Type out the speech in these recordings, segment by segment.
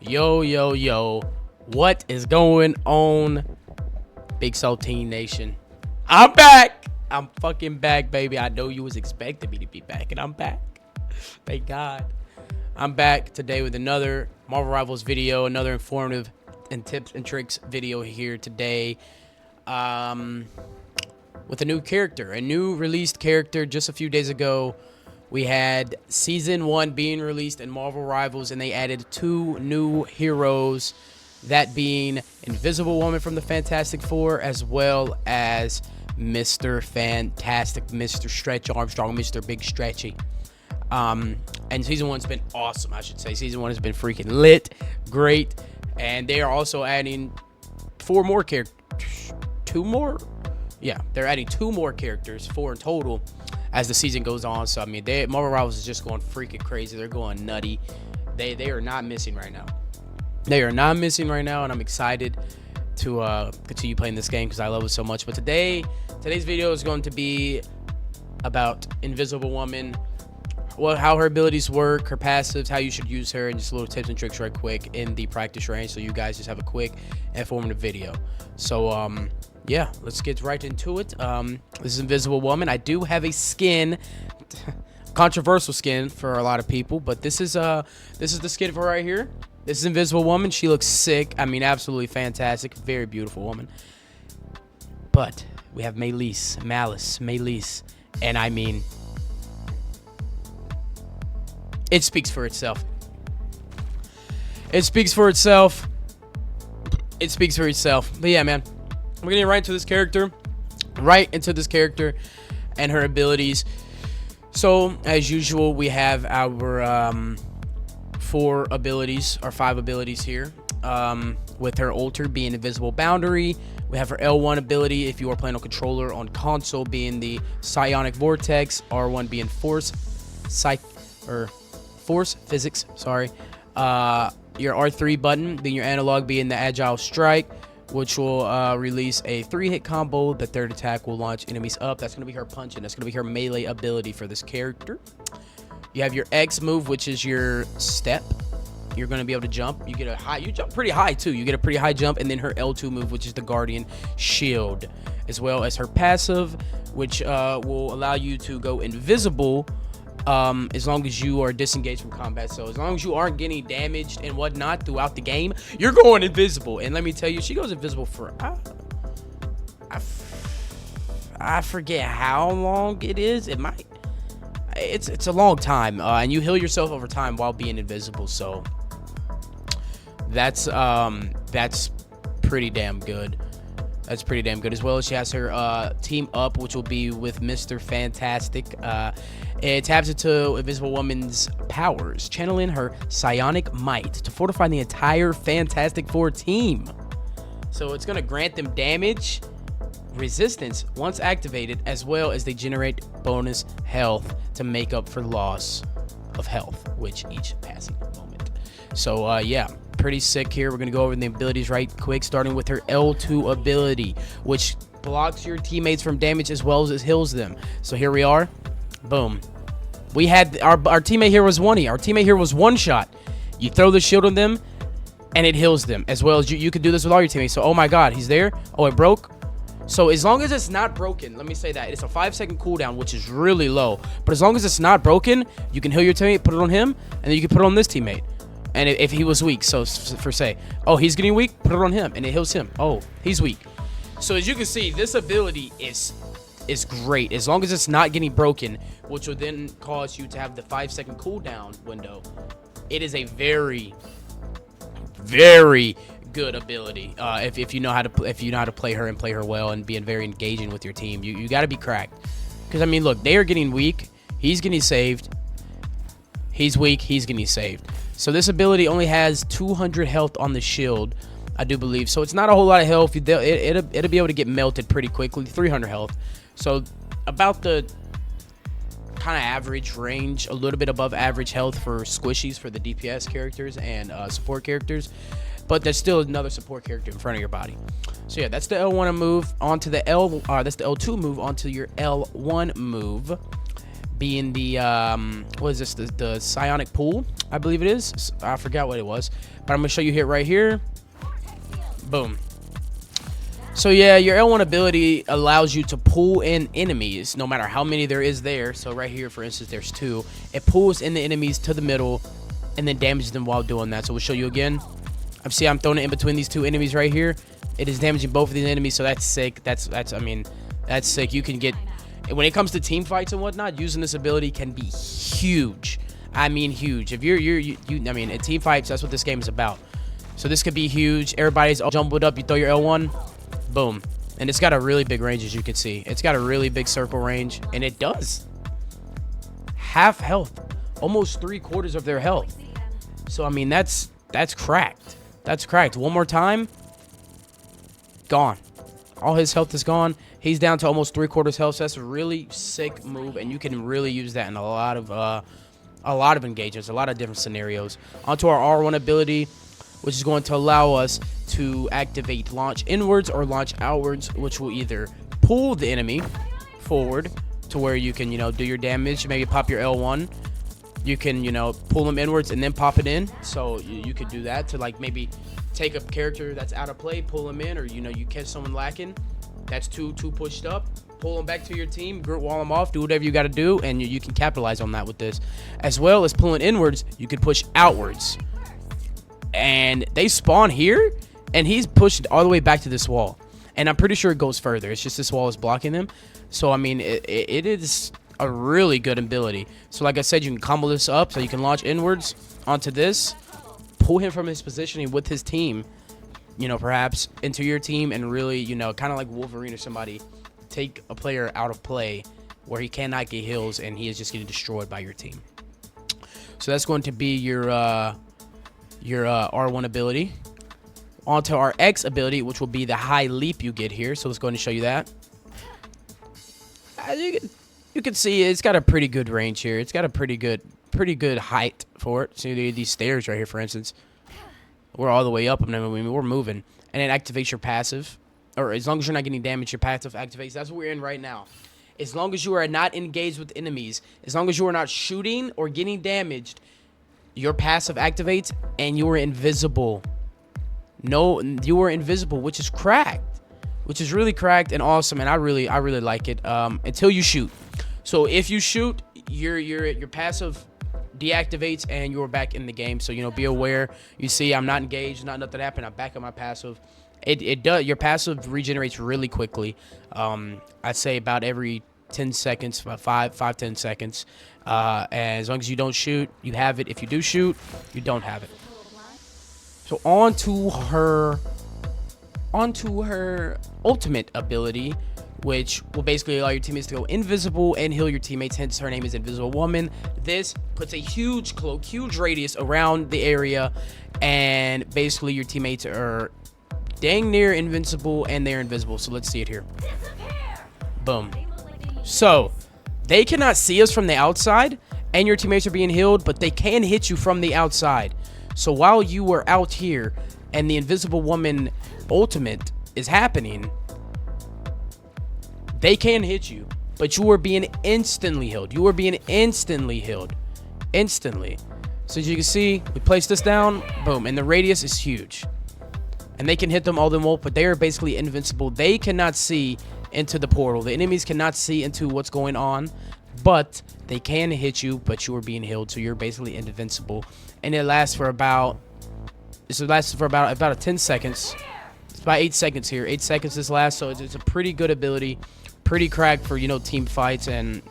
Yo, what is going on, BigSalteen Nation? I'm back. I'm fucking back, baby. I know you was expecting me to be back, and I'm back. Thank God. I'm back today with another Marvel Rivals video, another informative and tips and tricks video here today. With a new character, a new released character just a few days ago. We had Season 1 being released in Marvel Rivals, and they added 2 new heroes, that being Invisible Woman from the Fantastic Four, as well as Mr. Fantastic, Mr. Stretch Armstrong, Mr. Big Stretchy. And Season 1's been awesome, I should say. Season 1 has been freaking lit, great, and they are also adding 4 more characters. 2 more? Yeah, they're adding 2 more characters, 4 in total, as the season goes on. So I mean, Marvel Rivals is just going freaking crazy. They're going nutty. They are not missing right now. They are not missing right now, and I'm excited to continue playing this game because I love it so much. But today's video is going to be about Invisible Woman, how her abilities work, her passives, how you should use her, and just little tips and tricks right quick in the practice range, so you guys just have a quick informative video. So yeah, let's get right into it. This is Invisible Woman. I do have a skin, controversial skin for a lot of people, but this is the skin for right here. This is Invisible Woman. She looks sick. I mean, absolutely fantastic. Very beautiful woman. But we have Malice, and I mean, it speaks for itself. It speaks for itself. It speaks for itself. But yeah, man, we're getting right into this character, and her abilities. So as usual, we have our 4 abilities or 5 abilities here. With her alter being Invisible Boundary, we have her L1 ability if you are playing on controller on console being the Psionic Vortex, R1 being Force Physics. Sorry. Your R3 button being your analog being the Agile Strike, which will release a 3-hit combo. The 3rd attack will launch enemies up. That's going to be her punch, and that's going to be her melee ability for this character. You have your X move, which is your step. You're going to be able to jump. You jump pretty high too. You get a pretty high jump, and then her L2 move, which is the Guardian Shield, as well as her passive, which will allow you to go invisible as long as you are disengaged from combat. So as long as you aren't getting damaged and whatnot throughout the game, you're going invisible. And let me tell you, she goes invisible for I forget how long it is. It's a long time, and you heal yourself over time while being invisible. So that's pretty damn good. That's pretty damn good. As well as she has her team up, which will be with Mr. Fantastic. It taps into Invisible Woman's powers, channeling her psionic might to fortify the entire Fantastic Four team. So it's going to grant them damage resistance once activated, as well as they generate bonus health to make up for loss of health with each passing moment. So yeah, pretty sick here. We're going to go over the abilities right quick, starting with her L2 ability, which blocks your teammates from damage as well as heals them. So here we are. Boom. We had our teammate here was Our teammate here was one shot. You throw the shield on them and it heals them, as well as you can do this with all your teammates. So oh my god, he's there. Oh, it broke. So as long as it's not broken, let me say that it's a 5-second cooldown, which is really low, but as long as it's not broken, you can heal your teammate, put it on him, and then you can put it on this teammate. And if he was weak, so for say, oh, he's getting weak, put it on him, and it heals him. Oh, he's weak. So as you can see, this ability is great as long as it's not getting broken, which will then cause you to have the 5-second cooldown window. It is a very, very good ability if you know how to play her and play her well and being very engaging with your team. You got to be cracked, because I mean, look, they are getting weak, he's getting saved, he's weak, he's getting saved. So this ability only has 200 health on the shield, I do believe, so it's not a whole lot of health. It'll be able to get melted pretty quickly. 300 health, so about the kind of average range, a little bit above average health for squishies for the DPS characters and support characters, but there's still another support character in front of your body. So yeah, that's the L1 move. Onto the that's the L2 move onto your L1 move. being the what is this, the psionic pool, I believe it is. I forgot what it was, but I'm gonna show you here right here. Boom. So yeah, your L1 ability allows you to pull in enemies no matter how many there is there. So right here, for instance, there's 2. It pulls in the enemies to the middle and then damages them while doing that. So we'll show you again. See, I'm throwing it in between these 2 enemies right here. It is damaging both of these enemies, so that's sick. That's I mean, that's sick. You can get, when it comes to team fights and whatnot, using this ability can be huge. I mean, huge. If you I mean, in team fights, that's what this game is about. So this could be huge. Everybody's all jumbled up. You throw your L1, boom. And it's got a really big range, as you can see. It's got a really big circle range, and it does half health, almost 3/4 of their health. So I mean, that's cracked. That's cracked. One more time, gone. All his health is gone. He's down to almost 3/4 health. So that's a really sick move, and you can really use that in a lot of engagements, a lot of different scenarios. Onto our R1 ability, which is going to allow us to activate launch inwards or launch outwards, which will either pull the enemy forward to where you can, do your damage, maybe pop your L1. You can, pull them inwards and then pop it in. So you could do that to, like, maybe take a character that's out of play, pull them in, or, you catch someone lacking. That's too pushed up. Pull them back to your team, group wall them off, do whatever you got to do, and you can capitalize on that with this. As well as pulling inwards, you could push outwards. And they spawn here, and he's pushed all the way back to this wall. And I'm pretty sure it goes further. It's just this wall is blocking them. So, I mean, it is a really good ability. So, like I said, you can combo this up. So, you can launch inwards onto this, pull him from his positioning with his team, perhaps into your team, and really, kind of like Wolverine or somebody, take a player out of play where he cannot get heals, and he is just getting destroyed by your team. So, that's going to be your R1 ability. Onto our X ability, which will be the high leap you get here. So let's go ahead and show you that. As you can see, it's got a pretty good range here. It's got a pretty good height for it. See these stairs right here, for instance. We're all the way up. I mean, we're moving, and it activates your passive. Or as long as you're not getting damage, your passive activates. That's what we're in right now. As long as you are not engaged with enemies, as long as you are not shooting or getting damaged, your passive activates, and you are invisible. No, you are invisible, which is cracked, which is really cracked and awesome, and I really like it. Until you shoot. So if you shoot, your passive deactivates, and you're back in the game. So be aware. You see, I'm not engaged, nothing happened. I'm back on my passive. It does. Your passive regenerates really quickly. I'd say about every 10 seconds, about 5-10 seconds. And as long as you don't shoot, you have it. If you do shoot, you don't have it. So onto her ultimate ability, which will basically allow your teammates to go invisible and heal your teammates. Hence, her name is Invisible Woman. This puts a huge cloak, huge radius around the area, and basically your teammates are dang near invincible, and they're invisible. So let's see it here. Boom. So they cannot see us from the outside, and your teammates are being healed, but they can hit you from the outside. So while you were out here and the Invisible Woman ultimate is happening, they can hit you, but you are being instantly healed. You are being instantly healed. Instantly. So as you can see, we place this down, boom, and the radius is huge. And they can hit them all they want, but they are basically invincible. They cannot see into the portal. The enemies cannot see into what's going on, but they can hit you, but you are being healed, so you're basically invincible. And it lasts for about about 10 seconds. It's about 8 seconds here. 8 seconds this lasts, so it's a pretty good ability, pretty cracked for team fights, and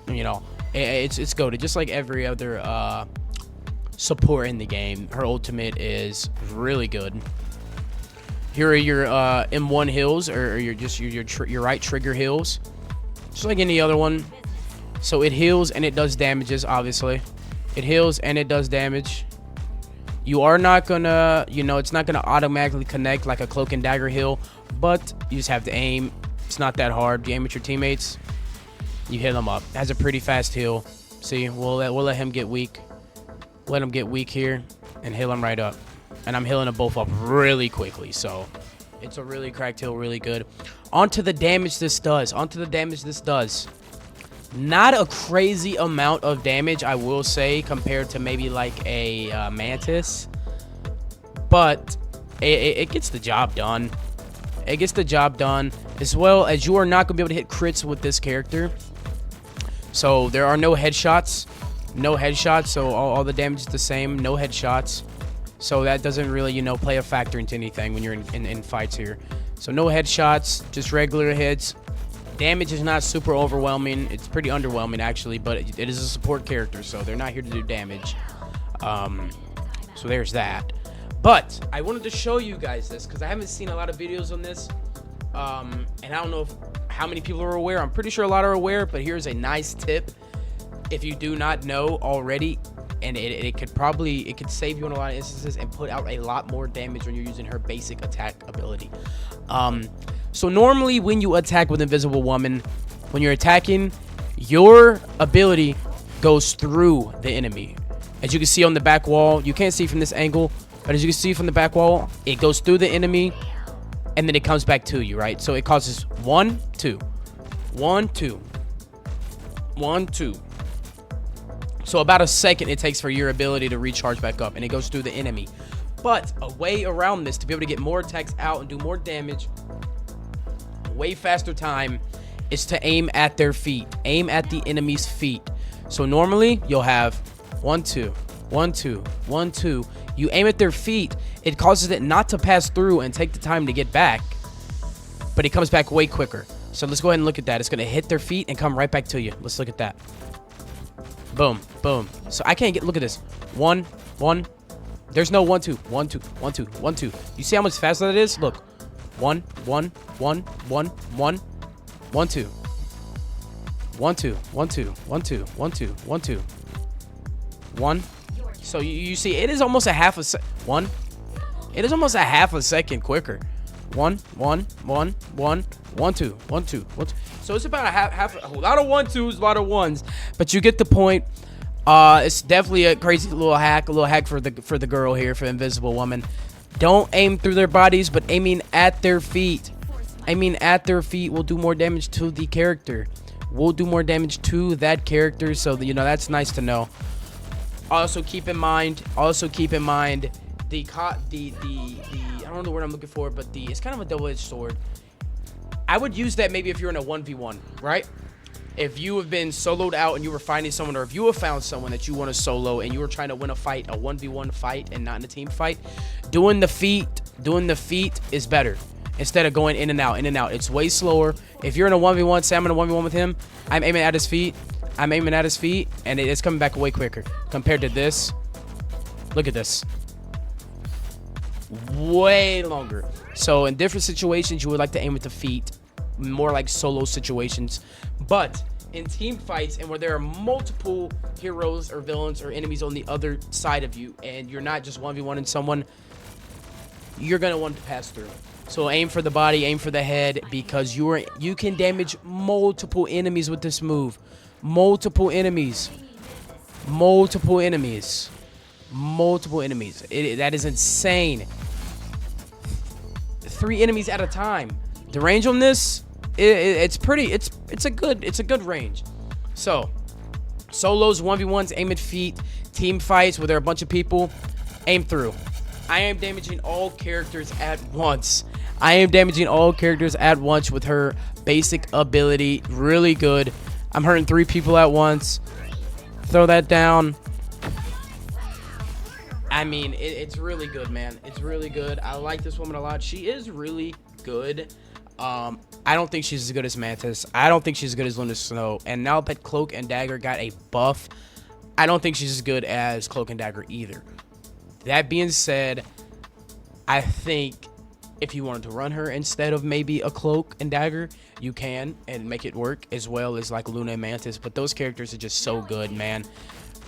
it's goated. Just like every other support in the game, her ultimate is really good. Here are your M1 heals, or your right trigger heals, just like any other one. So it heals and it does damages. Obviously, it heals and it does damage. You are not gonna, it's not gonna automatically connect like a cloak and dagger heal, but you just have to aim. It's not that hard. You aim at your teammates, you hit them up. It has a pretty fast heal. See, we'll let him get weak. Let him get weak here and heal him right up. And I'm healing them both up really quickly. So it's a really cracked heal, really good. Onto the damage this does. Not a crazy amount of damage, I will say, compared to maybe like a Mantis. But it gets the job done. It gets the job done, as well as you are not going to be able to hit crits with this character. So there are no headshots. No headshots, so all the damage is the same. No headshots. So that doesn't really, you know, play a factor into anything when you're in fights here. So no headshots, just regular hits. Damage is not super overwhelming. It's pretty underwhelming, actually, but it is a support character, so they're not here to do damage. So there's that. But I wanted to show you guys this because I haven't seen a lot of videos on this. And I don't know how many people are aware. I'm pretty sure a lot are aware, but here's a nice tip. If you do not know already, and it could save you in a lot of instances and put out a lot more damage when you're using her basic attack ability. So normally when you attack with Invisible Woman, when you're attacking, your ability goes through the enemy. As you can see on the back wall, you can't see from this angle, but as you can see from the back wall, it goes through the enemy and then it comes back to you, right? So it causes 1, 2, 1, 2, 1, 2. So about a second it takes for your ability to recharge back up, and it goes through the enemy. But a way around this to be able to get more attacks out and do more damage, way faster time, is to aim at their feet. Aim at the enemy's feet. So normally you'll have 1, 2, 1, 2, 1, 2. You aim at their feet, it causes it not to pass through and take the time to get back, but it comes back way quicker. So let's go ahead and look at that. It's going to hit their feet and come right back to you. Let's look at that. Boom, boom. So I can't get, look at this. 1, 1. There's no 1, 2, 1, 2, 1, 2, 1, 2. You see how much faster that is? Look. 1, 1, 1, 1, 1, 1, 2. 1, 2, 1, 2, 1, 2, 1, 2, 1, 2. 1. So you see, it is almost a half a second. 1. It is almost a half a second quicker. 1, 1, 1, 1, 1, 2, 1, 2, 1, 2. So it's about a lot of 1, 2s, a lot of 1s, but you get the point. It's definitely a crazy little hack for the girl here, for Invisible Woman. Don't aim through their bodies, but aiming at their feet. Aiming at their feet will do more damage to the character. Will do more damage to that character, so you know that's nice to know. Also keep in mind the I don't know the word I'm looking for, but it's kind of a double-edged sword. I would use that maybe if you're in a 1v1, right? If you have been soloed out and you were finding someone, or if you have found someone that you want to solo and you were trying to win a fight, a 1v1 fight and not in a team fight, doing the feet is better. Instead of going in and out, it's way slower. If you're in a 1v1, say I'm in a 1v1 with him, I'm aiming at his feet, and it's coming back way quicker compared to this. Look at this. Way longer. So in different situations, you would like to aim with the feet, more like solo situations. But in team fights, and where there are multiple heroes or villains or enemies on the other side of you, and you're not just 1v1 in someone, you're gonna want to pass through. So aim for the body, aim for the head, because you can damage multiple enemies with this move. Multiple enemies. That is insane. 3 enemies at a time. The range on this, it's a good range. So solos, 1v1s, aim at feet. Team fights where there are a bunch of people, aim through. I am damaging all characters at once. With her basic ability. Really good. I'm hurting 3 people at once. Throw that down. I mean, it's really good, man. It's really good. I like this woman a lot. She is really good. I don't think she's as good as Mantis. I don't think she's as good as Luna Snow. And now that Cloak and Dagger got a buff, I don't think she's as good as Cloak and Dagger either. That being said, I think if you wanted to run her instead of maybe a Cloak and Dagger, you can and make it work, as well as like Luna and Mantis. But those characters are just so good, man.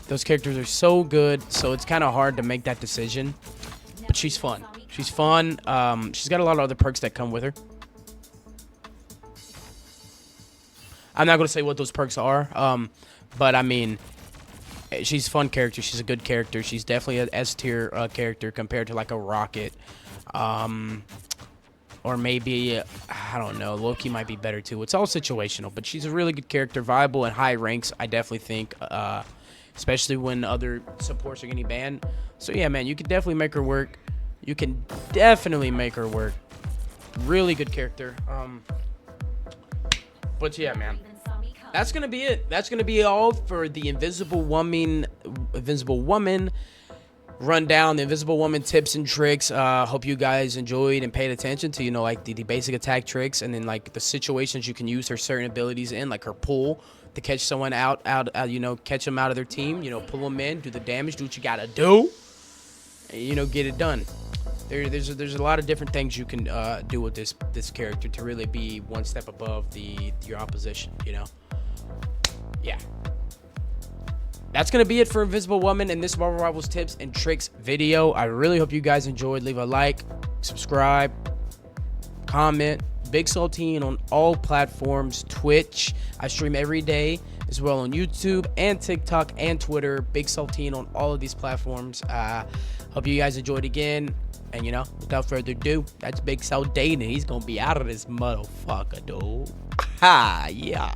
Those characters are so good, so it's kind of hard to make that decision. But she's fun. She's got a lot of other perks that come with her. I'm not going to say what those perks are, but I mean, she's a fun character. She's a good character. She's definitely an S tier character compared to like a Rocket. or maybe I don't know, Loki might be better too. It's all situational, but she's a really good character, viable in high ranks, I definitely think, especially when other supports are getting banned. So yeah, man, you can definitely make her work. You can definitely make her work. Really good character. But yeah, man, that's gonna be it. That's gonna be all for the Invisible Woman rundown, the Invisible Woman tips and tricks. Hope you guys enjoyed and paid attention to, you know, like the basic attack tricks, and then like the situations you can use her certain abilities in, like her pull to catch someone out, you know, catch them out of their team, you know, pull them in, do the damage, do what you gotta do, and, you know, get it done. There's a lot of different things you can do with this character to really be one step above your opposition, you know. Yeah. That's going to be it for Invisible Woman and this Marvel Rivals tips and tricks video. I really hope you guys enjoyed. Leave a like, subscribe, comment. BigSalteen on all platforms. Twitch, I stream every day, as well on YouTube and TikTok and Twitter. BigSalteen on all of these platforms. Hope you guys enjoyed again. And, you know, without further ado, that's BigSalteen, and he's going to be out of this motherfucker, dude. Ha, yeah.